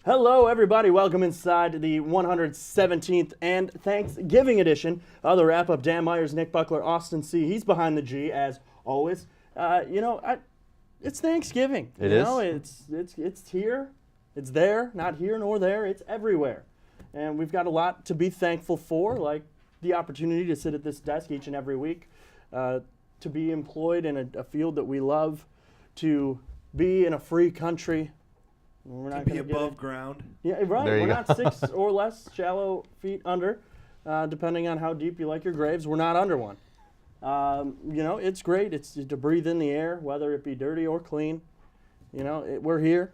Hello, everybody. Welcome inside the 117th and Thanksgiving edition of the Wrap-Up. Dan Myers, Nick Buckler, Austin C. He's behind the G, as always. It's Thanksgiving. It is? It's here. It's there. Not here nor there. It's everywhere. And we've got a lot to be thankful for, like the opportunity to sit at this desk each and every week, to be employed in a field that we love, to be in a free country. We're not to be gonna above ground. Yeah, right. There you We're go. not 6 or less shallow feet under, depending on how deep you like your graves. We're not under one. It's great. It's to breathe in the air, whether it be dirty or clean. We're here.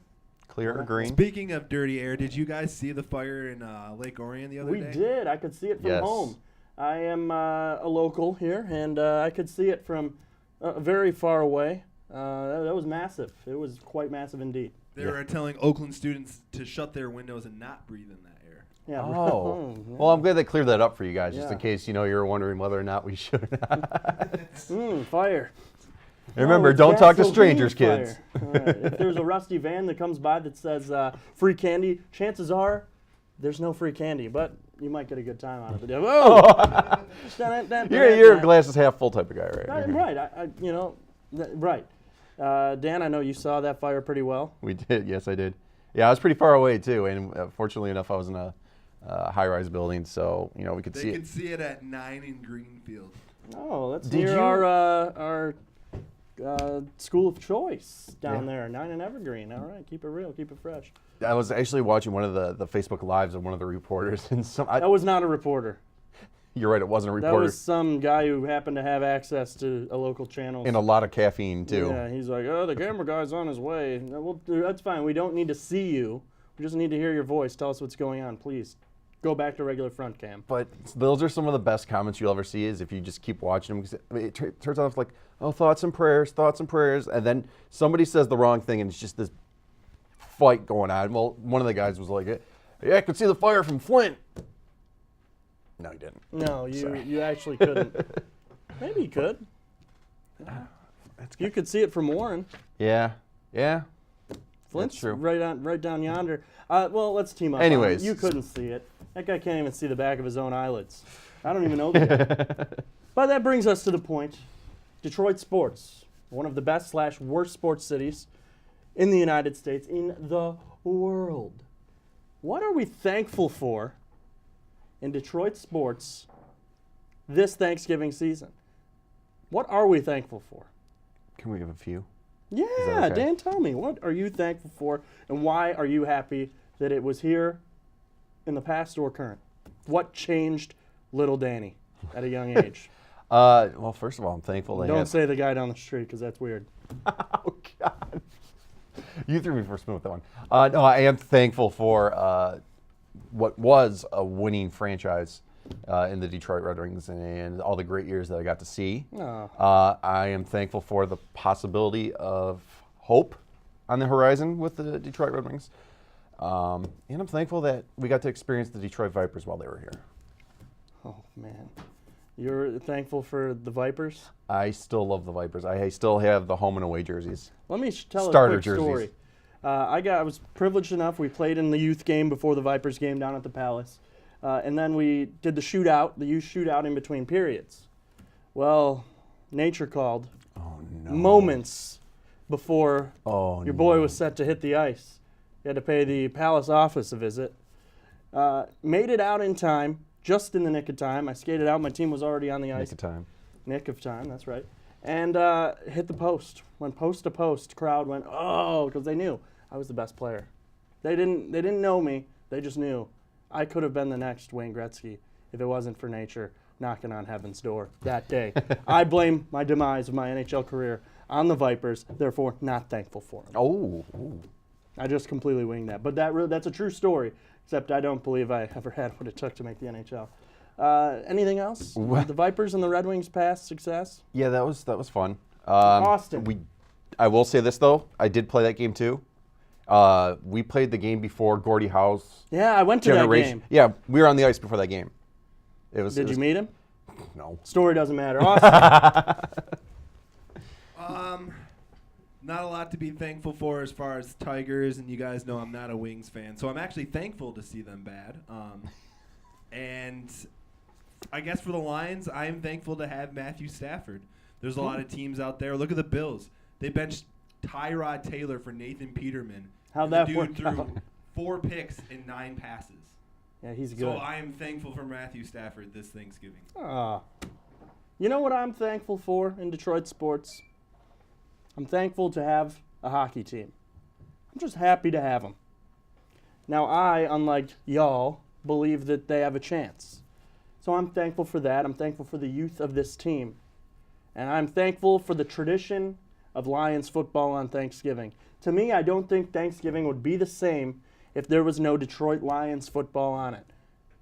Clear or green? Speaking of dirty air, did you guys see the fire in Lake Orion the other We day? did. I could see it from Yes. home. I am a local here, and I could see it from very far away. That was massive. It was quite massive indeed. They were telling Oakland students to shut their windows and not breathe in that air. Yeah. Oh. yeah. Well, I'm glad they cleared that up for you guys, just Yeah. in case you were wondering whether or not we should. Fire. And remember, it's don't talk to gasoline strangers, fire. kids. All right. If there's a rusty van that comes by that says free candy, chances are there's no free candy, but you might get a good time out of it. Whoa! You're a glass is half full type of guy, right? Right. Right. Dan, I know you saw that fire pretty well. We did. Yes, I did. Yeah, I was pretty far away too, and fortunately enough, I was in a high-rise building, so we could see They it. could see it at 9 in Greenfield. Oh, that's Did near you- our school of choice down Yeah. there, 9 in Evergreen. All right, keep it real, keep it fresh. I was actually watching one of the Facebook lives of one of the reporters, and That was not a reporter. you're right, it wasn't a That reporter. was some guy who happened to have access to a local channel. And a lot of caffeine too. Yeah, he's like, oh, the camera guy's on his way. No, well, that's fine. We don't need to see you. We just need to hear your voice. Tell us what's going on, please. Go back to regular front cam. But those are some of the best comments you'll ever see is if you just keep watching them. Because it turns out it's like, oh, thoughts and prayers. And then somebody says the wrong thing and it's just this fight going on. Well, one of the guys was like, yeah, I could see the fire from Flint. No, he didn't. No, Sorry. you actually couldn't. Maybe you could. You could see it from Warren. Yeah. Flint's That's true. right down yonder. Well, let's team up. on it. Anyways. You couldn't see it. That guy can't even see the back of his own eyelids. I don't even know the guy. But that brings us to the point. Detroit sports, one of the best/worst sports cities in the United States, in the world. What are we thankful for in Detroit sports this Thanksgiving season? What are we thankful for? Can we give a few? Yeah, okay? Dan, tell me, what are you thankful for, and why are you happy that it was here in the past or current? What changed little Danny at a young age? Well, first of all, I'm thankful they Don't have. say the guy down the street, because that's weird. Oh, God. You threw me for a spin with that one. No, I am thankful for what was a winning franchise in the Detroit Red Wings and all the great years that I got to see. Oh. I am thankful for the possibility of hope on the horizon with the Detroit Red Wings. And I'm thankful that we got to experience the Detroit Vipers while they were here. Oh, man. You're thankful for the Vipers? I still love the Vipers. I still have the home and away jerseys. Let me tell Starter a quick jerseys. story. I was privileged enough. We played in the youth game before the Vipers game down at the Palace. And then we did the youth shootout in between periods. Well, nature called. Oh, no. Moments before Oh, your boy no. was set to hit the ice. You had to pay the Palace office a visit. Made it out in time, just in the nick of time. I skated out. My team was already on the ice. Nick of time. Nick of time, that's right. And hit the post. Went post to post. Crowd went, oh, because they knew I was the best player. They didn't know me. They just knew I could have been the next Wayne Gretzky if it wasn't for nature knocking on heaven's door that day. I blame my demise of my NHL career on the Vipers, therefore not thankful for them. Oh. Ooh. I just completely winged that. But that's a true story, except I don't believe I ever had what it took to make the NHL. Anything else? What? The Vipers and the Red Wings past success? Yeah, that was fun. Austin. I will say this though. I did play that game too. We played the game before Gordie Howe's Yeah, I went to that generation. game. Yeah, we were on the ice before that game. Did you meet him? No. Story doesn't matter. Austin. Not a lot to be thankful for as far as Tigers, and you guys know I'm not a Wings fan, so I'm actually thankful to see them bad. And I guess for the Lions, I am thankful to have Matthew Stafford. There's a lot of teams out there. Look at the Bills. They benched Tyrod Taylor for Nathan Peterman. How'd And that the work dude threw out? 4 picks in 9 passes. Yeah, he's good. So I am thankful for Matthew Stafford this Thanksgiving. You know what I'm thankful for in Detroit sports? I'm thankful to have a hockey team. I'm just happy to have them. Now I, unlike y'all, believe that they have a chance. So I'm thankful for that. I'm thankful for the youth of this team. And I'm thankful for the tradition of Lions football on Thanksgiving. To me, I don't think Thanksgiving would be the same if there was no Detroit Lions football on it.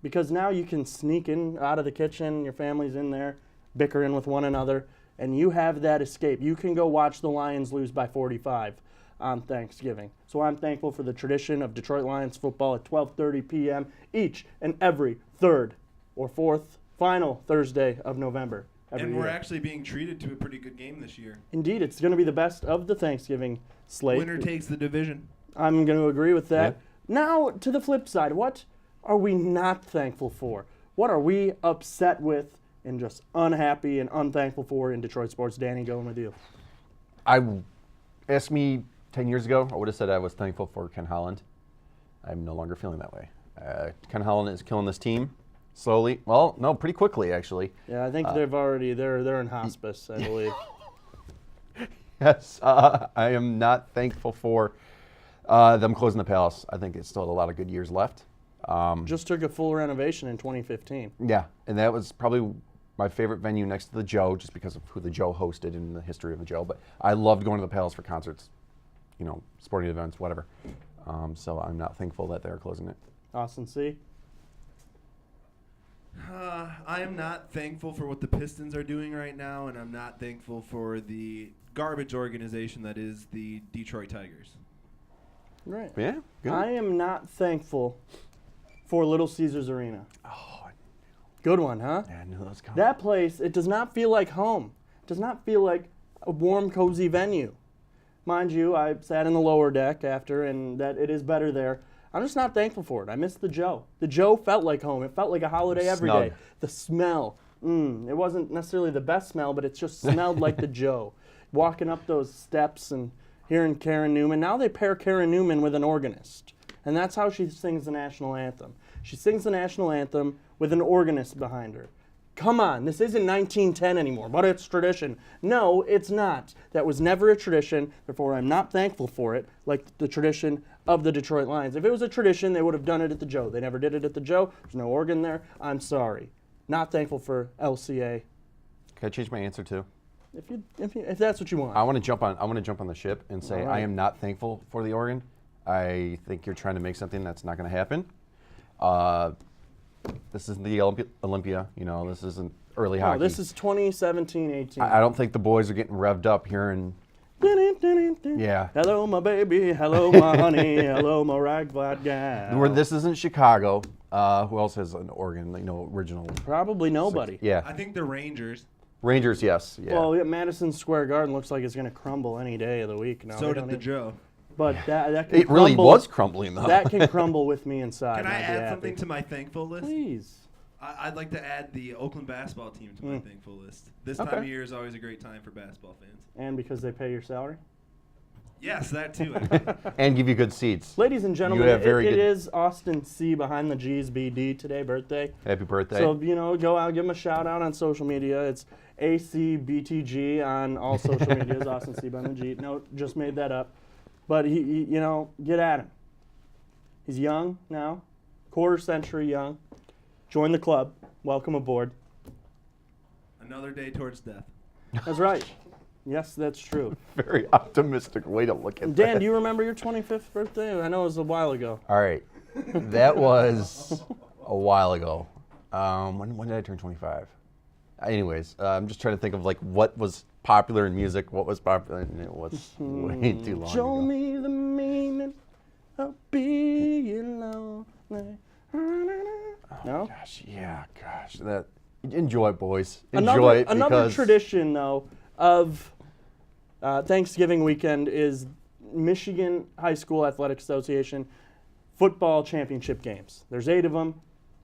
Because now you can sneak in out of the kitchen, your family's in there, bickering with one another, and you have that escape. You can go watch the Lions lose by 45 on Thanksgiving. So I'm thankful for the tradition of Detroit Lions football at 12:30 p.m. each and every third or fourth final Thursday of November. And we're year. actually being treated to a pretty good game this year. Indeed, it's going to be the best of the Thanksgiving slate. Winner takes the division. I'm going to agree with that. Yeah. Now, to the flip side, what are we not thankful for? What are we upset with and just unhappy and unthankful for in Detroit sports? Danny, going with you. Asked me 10 years ago, I would have said I was thankful for Ken Holland. I'm no longer feeling that way. Ken Holland is killing this team slowly. Well, no, pretty quickly, actually. Yeah, I think they're in hospice, I believe. Yes, I am not thankful for them closing the Palace. I think it's still a lot of good years left. Just took a full renovation in 2015. Yeah, and that was probably my favorite venue next to the Joe, just because of who the Joe hosted in the history of the Joe. But I loved going to the Palace for concerts, sporting events, whatever. So I'm not thankful that they're closing it. Austin C. I am not thankful for what the Pistons are doing right now, and I'm not thankful for the garbage organization that is the Detroit Tigers. Right. Yeah, good. I am not thankful for Little Caesars Arena. Oh, Good one, huh? yeah, I knew that was coming. That place, it does not feel like home. It does not feel like a warm, cozy venue. Mind you, I sat in the lower deck after, and that it is better there. I'm just not thankful for it. I miss the Joe. The Joe felt like home. It felt like a holiday every Snug. day. The smell. It wasn't necessarily the best smell, but it just smelled like the Joe. Walking up those steps and hearing Karen Newman. Now they pair Karen Newman with an organist. And that's how she sings the national anthem. She sings the national anthem with an organist behind her. Come on, this isn't 1910 anymore, but it's tradition. No, it's not. That was never a tradition, therefore I'm not thankful for it, like the tradition of the Detroit Lions. If it was a tradition, they would have done it at the Joe. They never did it at the Joe. There's no organ there. I'm sorry. Not thankful for LCA. Can I change my answer too? If that's what you want. I want to jump on the ship and say All right. I am not thankful for the organ. I think you're trying to make something that's not going to happen. This isn't the Olympia. This isn't early hockey. No, this is 2017-18. I don't think the boys are getting revved up here and yeah. Hello, my baby. Hello, my honey. Hello, my ragtag gal. Where this isn't Chicago. Who else has an organ? Original. Probably nobody. Yeah. I think the Rangers. Rangers, yes. Yeah. Well, yeah, Madison Square Garden looks like it's going to crumble any day of the week now. So They did don't the even- Joe. But that can it really crumble- was crumbling though. That can crumble with me inside. Can I I'd be add happy. something to my thankful list? Please. I'd like to add the Oakland basketball team to my thankful list. This Okay. time of year is always a great time for basketball fans. And because they pay your salary? Yes, that too. And give you good seats. Ladies and gentlemen, have very it good- is Austin C. behind the G's BD today, birthday. Happy birthday. So, go out, give him a shout out on social media. It's ACBTG on all social medias, Austin C. behind the G. No, just made that up. But, he get at him. He's young now, quarter century young. Join the club. Welcome aboard. Another day towards death. That's right. Yes, that's true. Very optimistic way to look at Dan, that. do you remember your 25th birthday? I know it was a while ago. All right. That was a while ago. When did I turn 25? Anyways, I'm just trying to think of what was popular in music, what was popular, and it was way too long Show ago. me the meaning of being lonely. No? Gosh, yeah, gosh. Enjoy it, boys. Enjoy it Another because tradition, though, of Thanksgiving weekend is Michigan High School Athletic Association football championship games. There's 8 of them,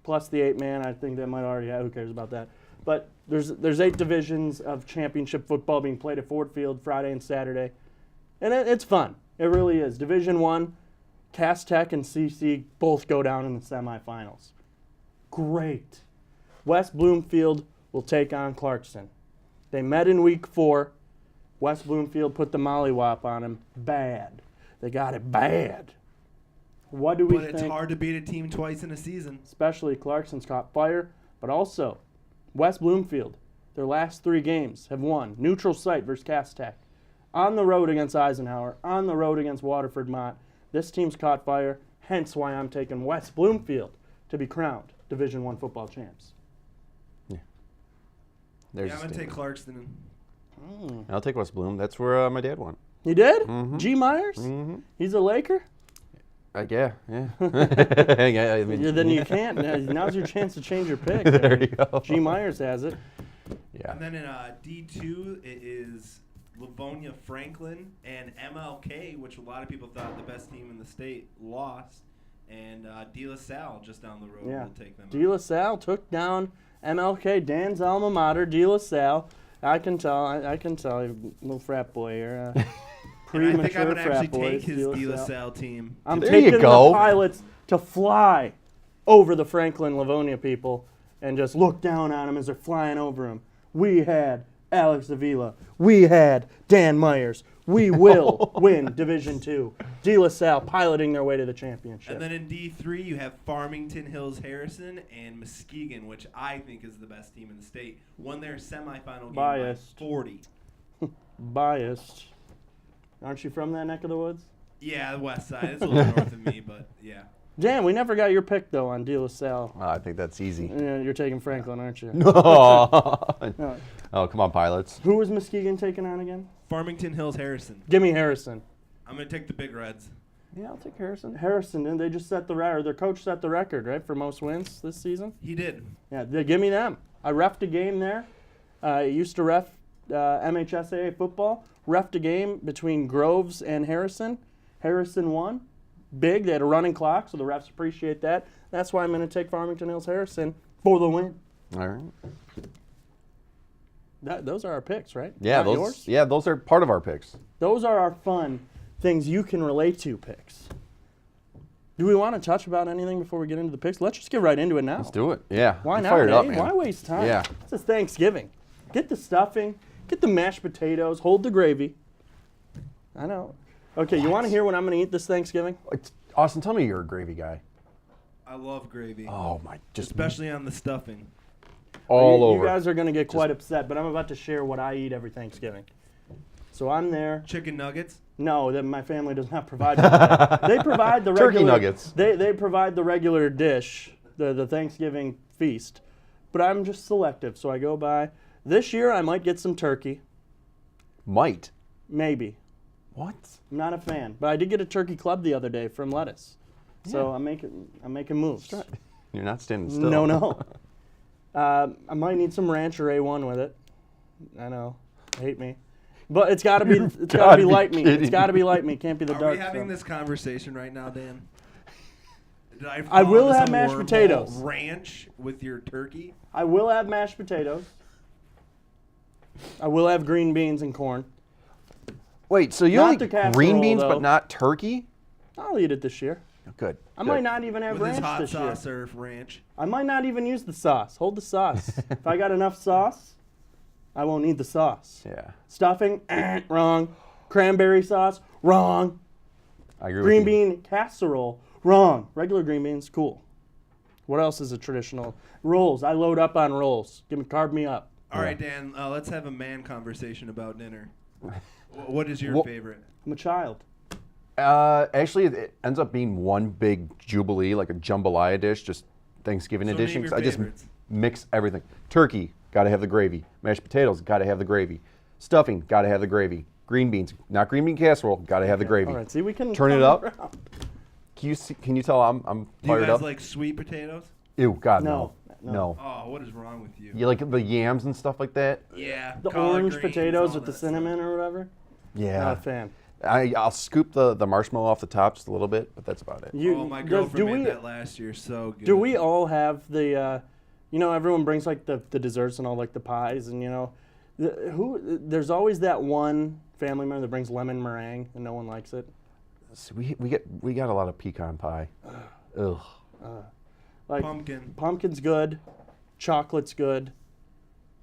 plus the 8-man. I think that might already have. Who cares about that? But there's 8 divisions of championship football being played at Ford Field Friday and Saturday, and it's fun. It really is. Division 1, Cass Tech and CC both go down in the semifinals. Great. West Bloomfield will take on Clarkson. They met in week 4. West Bloomfield put the mollywop on him bad. They got it bad. What do we But think? it's hard to beat a team twice in a season. Especially Clarkson's caught fire, but also West Bloomfield. Their last 3 games have won. Neutral site versus Cass Tech. On the road against Eisenhower. On the road against Waterford Mott. This team's caught fire, hence why I'm taking West Bloomfield to be crowned Division I football champs. There's Yeah, a I'm going to take statement. Clarkston. I'll take West Bloom. That's where my dad went. You did? Mhm. G. Myers? Mm-hmm. He's a Laker? Yeah. Yeah, I mean, Yeah, then you can't. Now's your chance to change your pick. There you go. G. Myers has it. Yeah. And then in D2, it is Livonia Franklin and MLK, which a lot of people thought the best team in the state, lost. And De La Salle just down the road Yeah. will take them. De La Salle took down MLK, Dan's alma mater, De La Salle. I can tell. I can tell. You're a little frat boy here. And I Premature think I'm going to frat actually boys. take his De La Salle team. I'm There you taking go. the pilots to fly over the Franklin Livonia people and just look down on them as they're flying over them. We had Alex Avila. We had Dan Myers. We will win Division II. De La Salle piloting their way to the championship. And then in D3, you have Farmington Hills Harrison and Muskegon, which I think is the best team in the state. Won their semifinal game Biased. by 40. Biased. Aren't you from that neck of the woods? Yeah, the west side. It's a little north of me, but yeah. Dan, we never got your pick, though, on De La Salle. I think that's easy. Yeah, you're taking Franklin, aren't you? No. No. Oh, come on, pilots. Who was Muskegon taking on again? Farmington Hills Harrison. Give me Harrison. I'm going to take the Big Reds. Yeah, I'll take Harrison. Harrison, didn't they just set the record? Their coach set the record, right, for most wins this season? He did. Yeah, give me them. I reffed a game there. I used to ref MHSAA football. Reffed a game between Groves and Harrison. Harrison won. Big. They had a running clock, so the refs appreciate that. That's why I'm going to take Farmington Hills Harrison for the win. All right. Those are our picks, right? Yeah, Not those. yours? Yeah, those are part of our picks. Those are our fun things you can relate to picks. Do we want to touch about anything before we get into the picks? Let's just get right into it now. Let's do it. Yeah. Why I'm not? Fired up, eh? man. Why waste time? Yeah. This is Thanksgiving. Get the stuffing. Get the mashed potatoes. Hold the gravy. I know. Okay, you want to hear what I'm going to eat this Thanksgiving? Austin, tell me you're a gravy guy. I love gravy. Oh my, just Especially on the stuffing. all you, over. You guys are going to get quite upset, but I'm about to share what I eat every Thanksgiving. So I'm there. Chicken nuggets. No, that my family does not provide that. They provide the regular Turkey nuggets. They provide the regular dish, the Thanksgiving feast. But I'm just selective, so I go by. This year I might get some turkey, Might. maybe. What? I'm not a fan, but I did get a turkey club the other day from Lettuce. So Yeah. I'm making moves. You're not standing still. No. I might need some ranch or A1 with it. I know, hate me, but it's got to be gotta be light meat. It's kidding got to be light meat. Can't be the Are dark we having stuff. this conversation right now, Dan? Did I fall will into have some mashed wormhole? potatoes. Ranch with your turkey. I will have mashed potatoes. I will have green beans and corn. Wait, so you Not only the casserole, green beans though. but not turkey? I'll eat it this year. Good. I might not even have With his ranch hot this year. sauce or ranch. I might not even use the sauce. Hold the sauce. If I got enough sauce, I won't need the sauce. Yeah, Stuffing, wrong. Cranberry sauce, wrong. I agree Green with you. bean casserole, wrong. Regular green beans, cool. What else is a traditional? Rolls. I load up on rolls. Carb me up. All right, Dan. Let's have a man conversation about dinner. What is your Well- favorite? I'm a child. Actually, it ends up being one big jubilee, like a jambalaya dish, just Thanksgiving So edition. name 'cause your I just favorites. mix everything. Turkey, gotta have the gravy. Mashed potatoes, gotta have the gravy. Stuffing, gotta have the gravy. Green beans, not green bean casserole, gotta have the gravy. All right, see, we can Turn it come up. around. Can you tell I'm Do you fired guys up? like sweet potatoes? Ew, God, No, no. no. Oh, what is wrong with you? You like the yams and stuff like that? Yeah. The collard orange greens, potatoes all with the that cinnamon or whatever. Yeah. Not a fan. I'll scoop the marshmallow off the top just a little bit, but that's about it. Oh, my girlfriend made that last year. So good. Do we all have the, everyone brings like the desserts and all like the pies and there's always that one family member that brings lemon meringue and no one likes it. So we got a lot of pecan pie. Ugh. Like pumpkin's good, chocolate's good,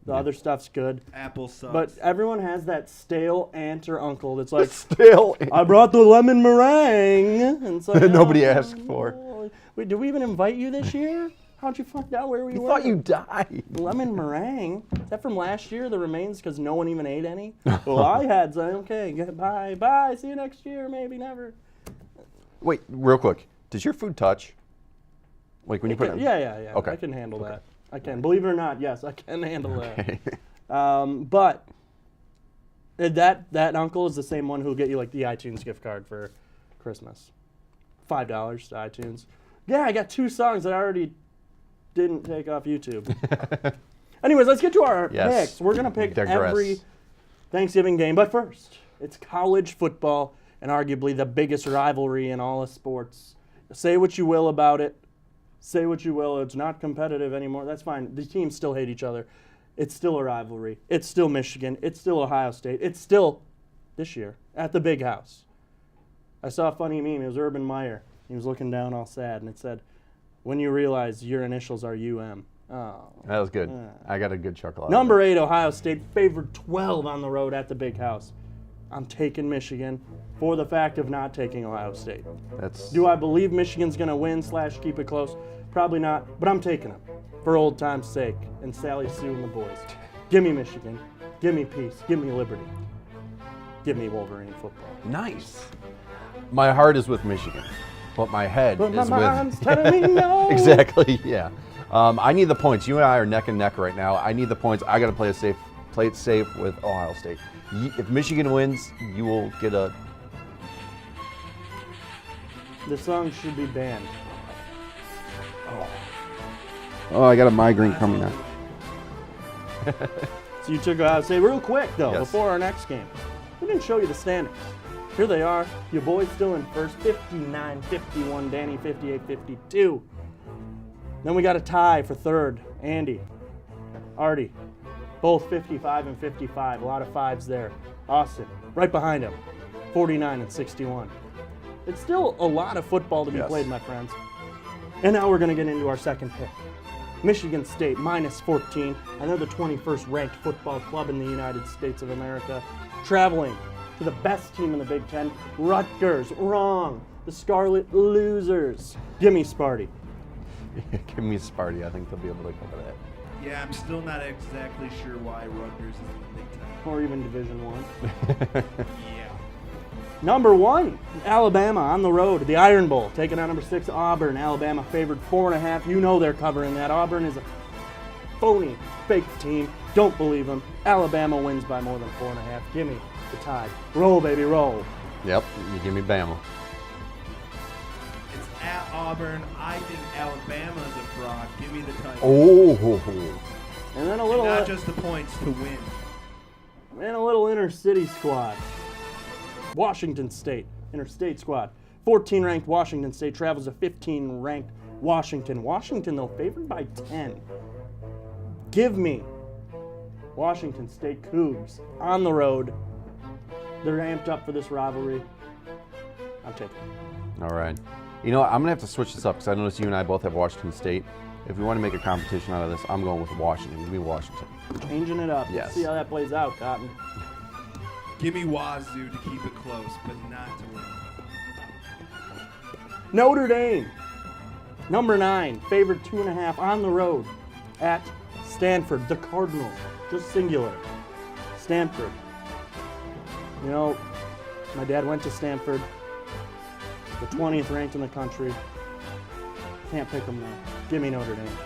the other stuff's good. Apple sucks. But everyone has that stale aunt or uncle that's like, Still. I brought the lemon meringue. And it's like, Nobody asked for. Wait, did we even invite you this year? How'd you find out where we were? I thought you died. Lemon meringue? Is that from last year, the remains, because no one even ate any? Well, I had some. Okay, bye. See you next year, maybe never. Wait, real quick. Does your food touch? Like when you put it in? Yeah. Okay. I can handle that. I can. Believe it or not, yes, I can handle Okay. that. But that uncle is the same one who'll get you like the iTunes gift card for Christmas. $5 to iTunes. Yeah, I got 2 songs that I already didn't take off YouTube. Anyways, let's get to our picks. We're going to pick every Thanksgiving game. But first, it's college football and arguably the biggest rivalry in all of sports. Say what you will about it. Say what you will, it's not competitive anymore. That's fine. The teams still hate each other. It's still a rivalry. It's still Michigan. It's still Ohio State. It's still, this year, at the Big House. I saw a funny meme. It was Urban Meyer. He was looking down all sad, and it said, when you realize your initials are UM. Oh. That was good. I got a good chuckle out Number of it. 8, Ohio State, favored 12 on the road at the Big House. I'm taking Michigan for the fact of not taking Ohio State. Do I believe Michigan's going to win / keep it close? Probably not, but I'm taking them for old time's sake and Sally Sue and the boys. Give me Michigan. Give me peace. Give me liberty. Give me Wolverine football. Nice. My heart is with Michigan, but my head But is my with... mind's telling me no. Exactly, yeah. I need the points. You and I are neck and neck right now. I need the points. I got to play it safe with Ohio State. If Michigan wins, you will get a... The song should be banned. Oh, I got a migraine coming now. So you took Ohio State real quick, though, Yes. before our next game. We didn't show you the standings. Here they are. Your boys still in first, 59-51. Danny, 58-52. Then we got a tie for third. Andy, Artie, both 55 and 55. A lot of fives there. Austin, right behind him, 49-61. It's still a lot of football to be played, my friends. And now we're going to get into our second pick. Michigan State, -14. And they're the 21st ranked football club in the United States of America. Traveling to the best team in the Big Ten, Rutgers. Wrong. The Scarlet Losers. Give me Sparty. Give me Sparty. I think they'll be able to cover that. Yeah, I'm still not exactly sure why Rutgers is in the Big Ten. Or even Division I. Yeah. Number 1, Alabama on the road. The Iron Bowl taking on number 6, Auburn. Alabama favored 4.5. You know they're covering that. Auburn is a phony, fake team. Don't believe them. Alabama wins by more than 4.5. Give me the Tide. Roll, baby, roll. Yep, you give me Bama. It's at Auburn. I think Alabama's a fraud. Give me the Tigers. Oh. And then a little, Not just the points to win. and a little inner-city squad. Washington State, interstate squad. 14-ranked Washington State travels to 15-ranked Washington. Washington, though, favored by 10. Give me Washington State Cougs on the road. They're amped up for this rivalry. I'm taking it. All right. You know what? I'm going to have to switch this up because I noticed you and I both have Washington State. If we want to make a competition out of this, I'm going with Washington. Give me Washington. Changing it up. Yes. See how that plays out, Cotton. Give me Wazoo to keep it close, but not to win. Notre Dame, number 9, favored 2.5 on the road at Stanford. The Cardinals, just singular. Stanford. You know, my dad went to Stanford, the 20th ranked in the country. Can't pick them though. Give me Notre Dame.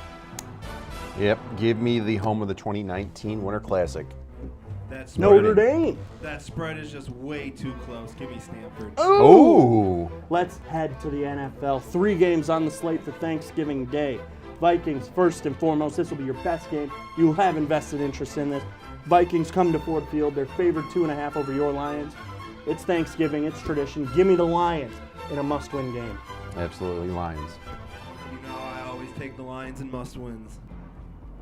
Yep, give me the home of the 2019 Winter Classic. That spread, Notre Dame. that spread is just way too close. Give me Stanford. Oh! Let's head to the NFL. 3 games on the slate for Thanksgiving Day. Vikings, first and foremost. This will be your best game. You will have invested interest in this. Vikings come to Ford Field. They're favored 2.5 over your Lions. It's Thanksgiving. It's tradition. Give me the Lions in a must-win game. Absolutely, Lions. You know I always take the Lions in must-wins.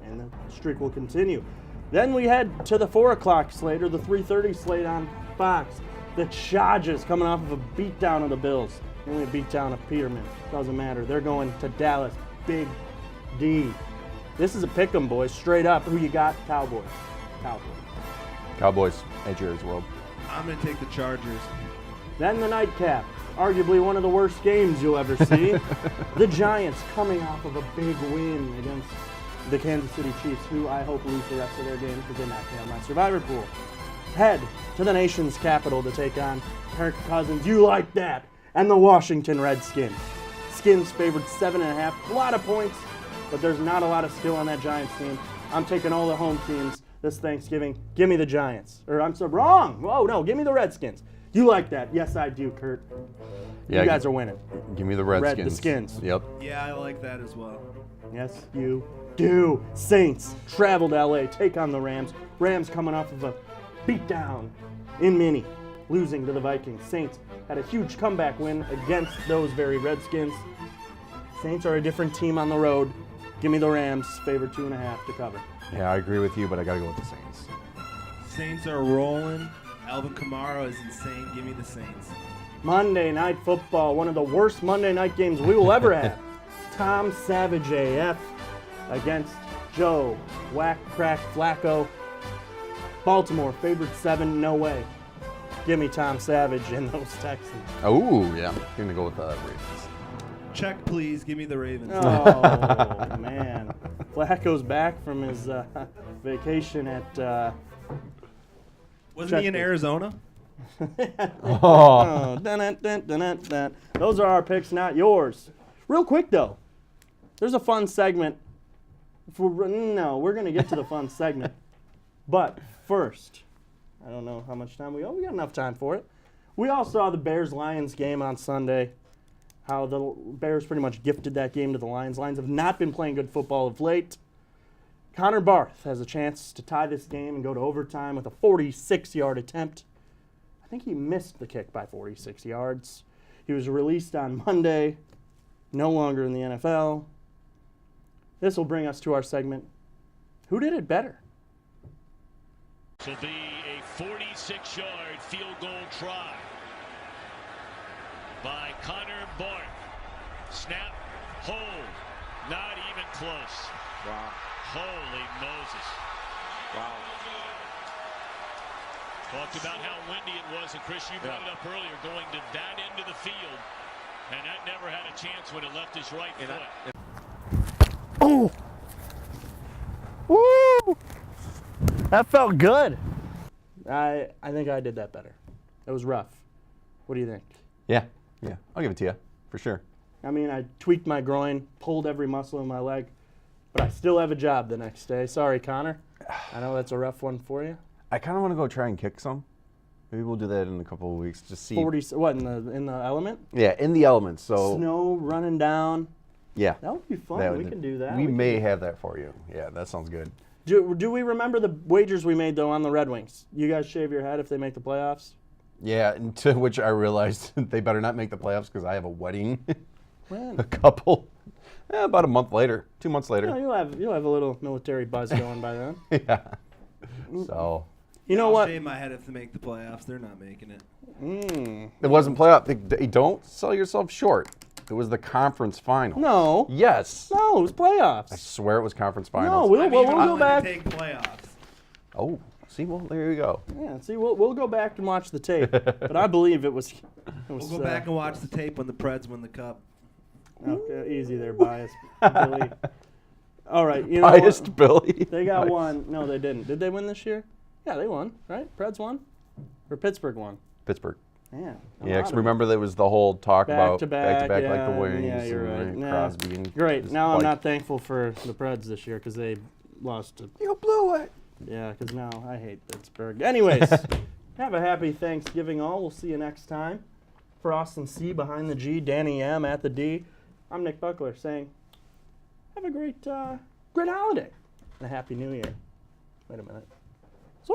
And the streak will continue. Then we head to the 4 o'clock slate, or the 3:30 slate on Fox. The Chargers coming off of a beatdown of the Bills. Only a beatdown of Peterman. Doesn't matter. They're going to Dallas. Big D. This is a pick 'em, boys. Straight up. Who you got? Cowboys. Cowboys at Jerry's World. I'm going to take the Chargers. Then the nightcap. Arguably one of the worst games you'll ever see. The Giants coming off of a big win against the Kansas City Chiefs, who I hope lose the rest of their games because they're not playing my survivor pool. Head to the nation's capital to take on Kirk Cousins. You like that? And the Washington Redskins. Skins favored 7.5. A lot of points, but there's not a lot of skill on that Giants team. I'm taking all the home teams this Thanksgiving. Give me the Giants. Or I'm so wrong. Whoa, no, give me the Redskins. You like that? Yes, I do, Kurt. Yeah, You guys are winning. Give me the Redskins. The Skins. Yep. Yeah, I like that as well. Yes, you do. Saints travel to LA, take on the Rams. Rams coming off of a beatdown in Mini, losing to the Vikings. Saints had a huge comeback win against those very Redskins. Saints are a different team on the road. Give me the Rams, favored 2.5 to cover. Yeah, I agree with you, but I got to go with the Saints. Saints are rolling. Alvin Kamara is insane. Give me the Saints. Monday Night Football, one of the worst Monday night games we will ever have. Tom Savage AF against Joe Whack Crack Flacco. Baltimore favored 7, no way. Give me Tom Savage and those Texans. Oh, yeah. I'm going to go with the Ravens. Check, please. Give me the Ravens. Oh, man. Flacco's back from his vacation at... Wasn't he in check, please. Arizona? Oh, dun-dun-dun-dun-dun. Those are our picks, not yours. Real quick, though. There's a fun segment. We're going to get to the fun segment. But first, I don't know how much time we got enough time for it. We all saw the Bears-Lions game on Sunday, how the Bears pretty much gifted that game to the Lions. Lions have not been playing good football of late. Connor Barth has a chance to tie this game and go to overtime with a 46-yard attempt. I think he missed the kick by 46 yards. He was released on Monday, no longer in the NFL. This will bring us to our segment, Who Did It Better? This will be a 46-yard field goal try by Connor Barth. Snap, hold, not even close. Wow. Holy Moses. Wow. Talked about how windy it was, and Chris, you brought it up earlier, going to that end of the field, and that never had a chance when it left his right foot. Oh! Woo! That felt good. I think I did that better. It was rough. What do you think? Yeah. I'll give it to you, for sure. I mean, I tweaked my groin, pulled every muscle in my leg, but I still have a job the next day. Sorry, Connor. I know that's a rough one for you. I kind of want to go try and kick some. Maybe we'll do that in a couple of weeks. Just see. 40, what, in the element? Yeah, in the elements. So Snow running down. yeah, That would be fun. We can do that. We may have that for you. Yeah, that sounds good. Do we remember the wagers we made, though, on the Red Wings? You guys shave your head if they make the playoffs? Yeah, and to which I realized they better not make the playoffs because I have a wedding. When? A couple. About a month later, 2 months later. You'll have a little military buzz going by then. Yeah. So You know I'll what? shave my head if they make the playoffs. They're not making it. it wasn't playoff. They don't sell yourself short. It was the conference final. No. Yes. No, it was playoffs. I swear it was conference No, finals. we'll I'm go even willing back. to take playoffs. Oh, see, well, there you go. Yeah, see, we'll go back and watch the tape. But I believe it was. We'll go back and watch the tape when the Preds win the cup. Okay, easy there, biased Billy. All right, you know Biased what? Billy. They got Nice. one. No, they didn't. Did they win this year? Yeah, they won, right? Preds won, or Pittsburgh won. Pittsburgh. Yeah. Yeah, because remember there was the whole talk about Back-to-back, back like yeah, the Wings yeah, you're right. and Nah. Crosby and Great. just Now I'm like, not thankful for the Preds this year because they lost to. You blew it. Yeah, because now I hate Pittsburgh. Anyways, have a happy Thanksgiving all. We'll see you next time. For Austin C. behind the G, Danny M. at the D, I'm Nick Buckler saying, have a great holiday and a happy New Year. Wait a minute. So